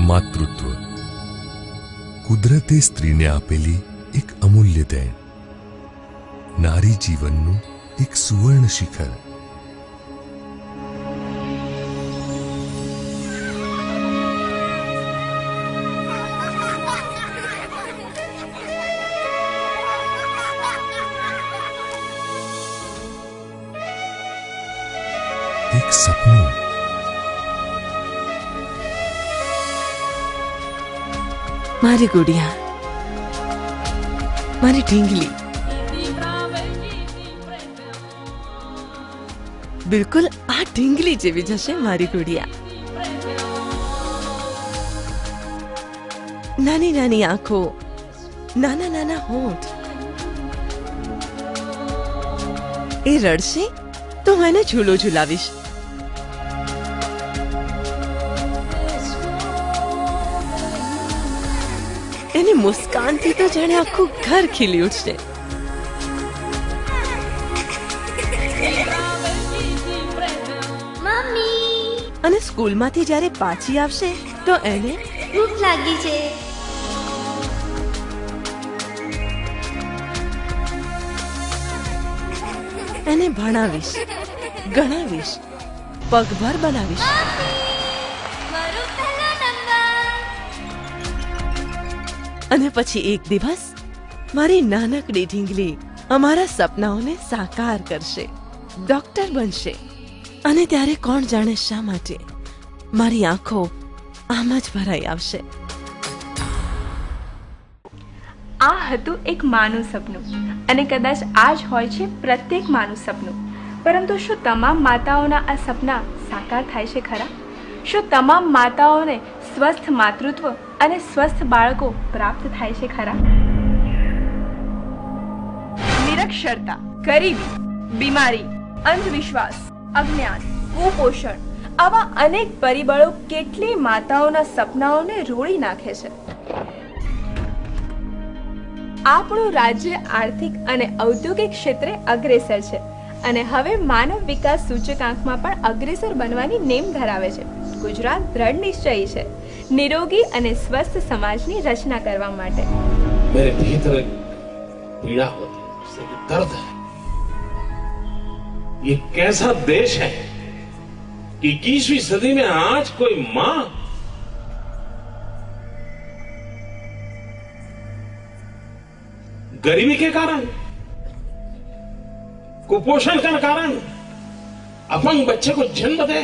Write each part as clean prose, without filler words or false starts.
માતૃત્વ કુદરતે સ્ત્રીને આપેલી એક અમૂલ્ય દેણ, નારી જીવનનું એક સુવર્ણ શિખર. એક સપનું, મારી ગુડિયા, મારી ઢીંગલી, બિલકુલ આ ઢીંગલી જેવી જશે મારી ગુડિયા. નાની નાની આંખો, નાના નાના હોઠ. એ રડશે તો હું એને ઝૂલો ઝૂલાવીશ. એની મુસ્કાનથી તો જાણે આખું ઘર ખીલી ઉઠશે. અને સ્કૂલમાંથી જ્યારે પાછી આવશે તો એને ભૂખ લાગી છે. એને ભણાવીશ, ગણાવીશ, પગભર બનાવીશ. અને પછી એક દિવસ મારી નાનકડી ઢીંગલી અમારા સપનાઓને સાકાર કરશે, ડોક્ટર બનશે. અને ત્યારે કોણ જાણે શા માટે મારી આંખો આમ જ ભરાઈ આવશે. આ હતું એક માનું સપનું, અને કદાચ આ જ હોય છે પ્રત્યેક માનું સપનું. પરંતુ શું તમામ માતાઓના આ સપના સાકાર થાય છે ખરા? શું તમામ માતાઓને સ્વસ્થ માતૃત્વ અને સ્વસ્થ બાળકો પ્રાપ્ત થાય છે ખરા? નિરક્ષરતા, ગરીબી, બીમારી, અંધવિશ્વાસ, અજ્ઞાન, કુપોષણ, આવા અનેક પરિબળો કેટલી માતાઓના સપનાઓને રોળી નાખે છે. આપણું રાજ્ય આર્થિક અને ઔદ્યોગિક ક્ષેત્રે અગ્રેસર છે અને હવે માનવ વિકાસ સૂચકાંકમાં પણ અગ્રેસર બનવાની નેમ ધરાવે છે. ગુજરાત દ્રઢ નિશ્ચયી છે નિરોગી અને સ્વસ્થ સમાજની રચના કરવા માટે. मेरे भीतर पीड़ा होती है, दर्द है. ये कैसा देश है कि 21वीं सदी में आज कोई मां गरीबी के कारण, कुपोषण के कारण अपंग बच्चे को जन्म दे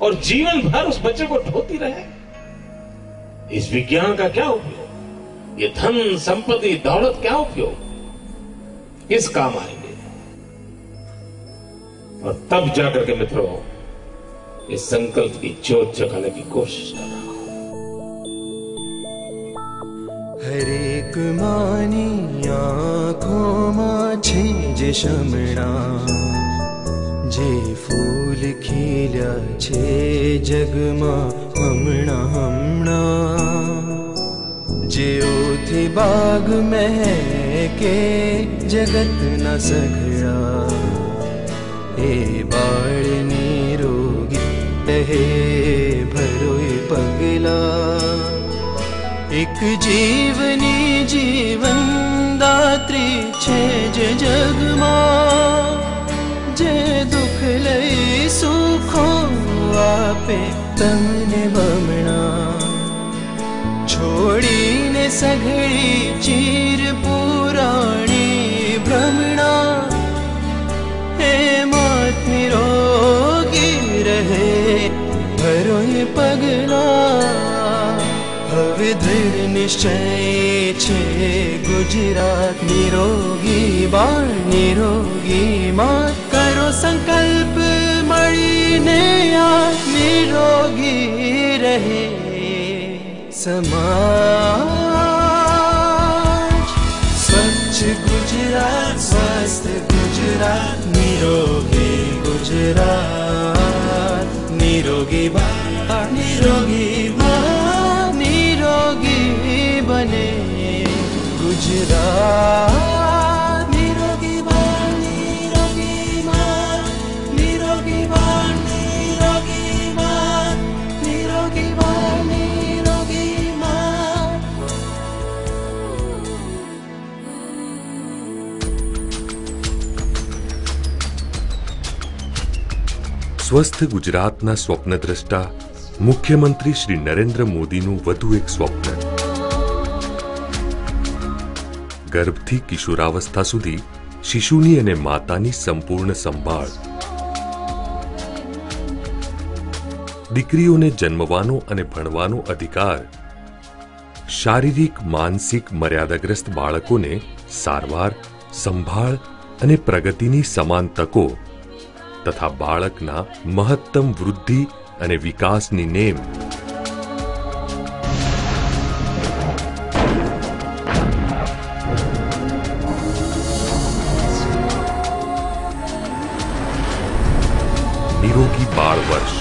और जीवन भर उस बच्चे को ढोती रहे. इस विज्ञान का क्या उपयोग? ये धन संपत्ति दौलत क्या उपयोग? किस काम आएंगे? और तब जाकर के मित्रों इस संकल्प की जोत जगाने की कोशिश कर रहा हूं. हर एक मानी आँखों में छे जे शमणा, जे फूल खिल्या छे जगमा हमणा हमणा. जेओथी बाग महके जगत न सघळा, ए बाळनी रोगी रहे भरोय पगला. एक जीवनी जीवन दात्री छे जे जगमा, जे दुख लई सुखो आपे तमने बमणा. छोड़ीने सघળી ચીર પુરાણી ભ્રમણા, હે માત નિરોગી રહે ભરોય પગલા. હવે દૃઢ નિશ્ચય છે ગુજરાત નિરોગી બાળ નિરોગી માં. કરો સંકલ્પ મળીને આ નિરોગી રહે समाज. स्वच्छ गुजरात, स्वस्थ गुजरात, निरोगी गुजरात. निरोगी बाळ निरोगी बाळ निरोगी बने गुजरात. निरोगी बाळ निरोगी बाळ निरोगी बाळ निरोगी बाळ निरोगी बाळ निरोगी સ્વસ્થ ગુજરાતના સ્વપ્નદ્રષ્ટા મુખ્યમંત્રી શ્રી નરેન્દ્ર મોદીનું વધુ એક સ્વપ્ન. ગર્ભથી કિશોરાવસ્થા સુધી શિશુની અને માતાની સંપૂર્ણ સંભાળ. દીકરીઓને જન્મવાનો અને ભણવાનો અધિકાર. શારીરિક માનસિક મર્યાદાગ્રસ્ત બાળકોને સારવાર, સંભાળ અને પ્રગતિની સમાન તકો તથા બાળકના મહત્તમ વૃદ્ધિ અને વિકાસની નેમ. નિરોગી બાળ વર્ષ.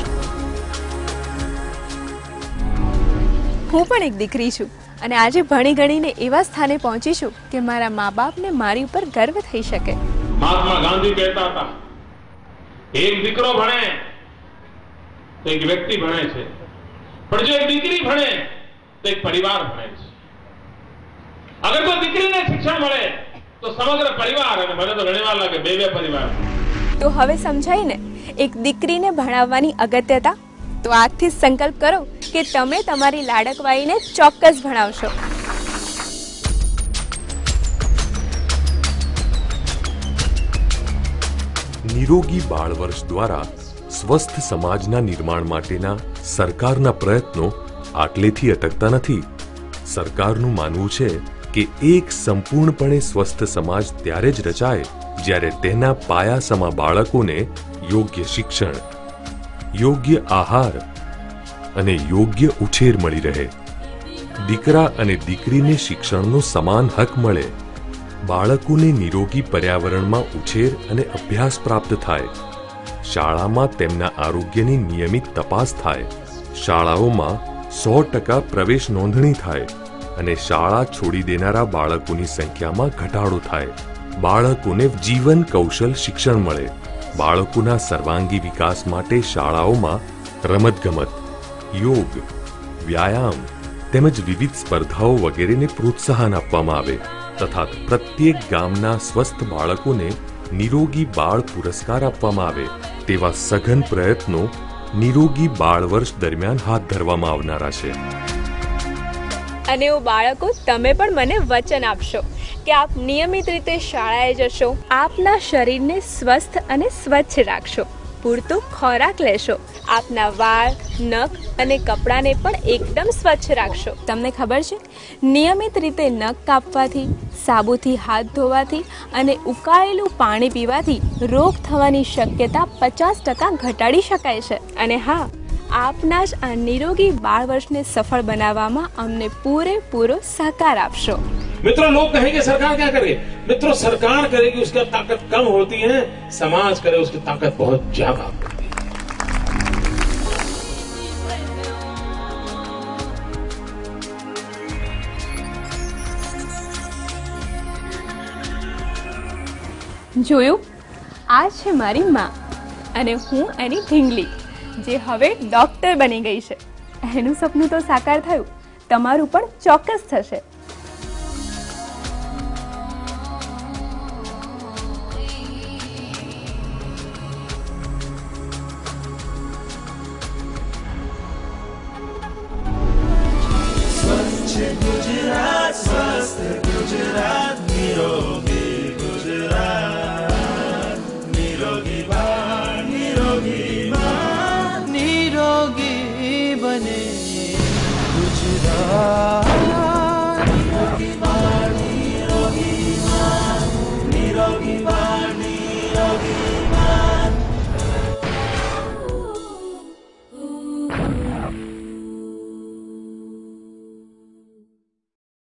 હું પણ એક દીકરી છું અને આજે ભણી ગણીને એવા સ્થાને પહોંચી છું કે મારા મા બાપને મારી ઉપર ગર્વ થઈ શકે. મહાત્મા ગાંધી કહેતા હતા, એક દીકરો ભણે તો એક વ્યક્તિ ભણે છે, પણ જો એક દીકરી ભણે તો એક પરિવાર ભણે છે. અગર કોઈ દીકરીને શિક્ષણ મળે તો સમગ્ર પરિવાર, અને મને તો ઘણી વાર લાગે બે પરિવાર. તો હવે સમજાય ને એક દીકરીને ભણાવવાની અગત્યતા. તો આજથી સંકલ્પ કરો કે તમે તમારી લાડકવાઈને ચોક્કસ ભણાવશો. નિરોગી બાળ વર્ષ દ્વારા સ્વસ્થ સમાજના નિર્માણ માટેના સરકારના પ્રયત્નો આટલેથી અટકતા નથી. સરકારનું માનવું છે કે એક સંપૂર્ણપણે સ્વસ્થ સમાજ ત્યારે જ રચાય જ્યારે તેના પાયાસમા બાળકોને યોગ્ય શિક્ષણ, યોગ્ય આહાર અને યોગ્ય ઉછેર મળી રહે. દીકરા અને દીકરીને શિક્ષણનો સમાન હક મળે. બાળકોને નિરોગી પર્યાવરણમાં ઉછેર અને અભ્યાસ પ્રાપ્ત થાય. શાળામાં તેમના આરોગ્યની નિયમિત તપાસ થાય. શાળાઓમાં 100% પ્રવેશ નોંધણી થાય અને શાળા છોડી દેનારા બાળકોની સંખ્યામાં ઘટાડો થાય. બાળકોને જીવન કૌશલ શિક્ષણ મળે. બાળકોના સર્વાંગી વિકાસ માટે શાળાઓમાં રમતગમત, યોગ, વ્યાયામ તેમજ વિવિધ સ્પર્ધાઓ વગેરેને પ્રોત્સાહન આપવામાં આવે તથા પ્રત્યેક ગામના સ્વસ્થ બાળકોને નિરોગી બાળ પુરસ્કાર આપવામાં આવે. તેવા સઘન પ્રયત્નો નિરોગી બાળ વર્ષ દરમિયાન હાથ ધરવામાં આવનારા છે. અને ઓ બાળકો, તમે પણ મને વચન આપશો કે આપ નિયમિત રીતે શાળાએ જશો, આપના શરીરને સ્વસ્થ અને સ્વચ્છ રાખશો, પૂરતો ખોરાક લેશો, આપના વાળ, નખ અને કપડાને પણ એકદમ સ્વચ્છ રાખશો. તમને ખબર છે, નિયમિત રીતે નખ કાપવાથી, સાબુથી હાથ ધોવાથી અને ઉકાળેલું પાણી પીવાથી રોગ થવાની શક્યતા 50% ઘટાડી શકાય છે. અને હા, આપના જ આ નિરોગી બાળ વર્ષને સફળ બનાવવામાં અમને પૂરેપૂરો સહકાર આપશો. मित्रों, लोग कहेंगे सरकार क्या करे? मित्रों, सरकार करेगी उसकी ताकत कम होती है, समाज करे उसकी ताकत बहुत ज्यादा होती है. જોયું, આ છે મારી માં અને હું એની ઢીંગલી, જે હવે ડોક્ટર બની ગઈ છે. એનું સપનું તો સાકાર થયું, તમારું પણ ચોક્કસ થશે. गुजरात, स्वस्थ गुजरात, निरोगी गुजरात, निरोगी बाळ, निरोगी माँ, निरोगी बने गुजरात.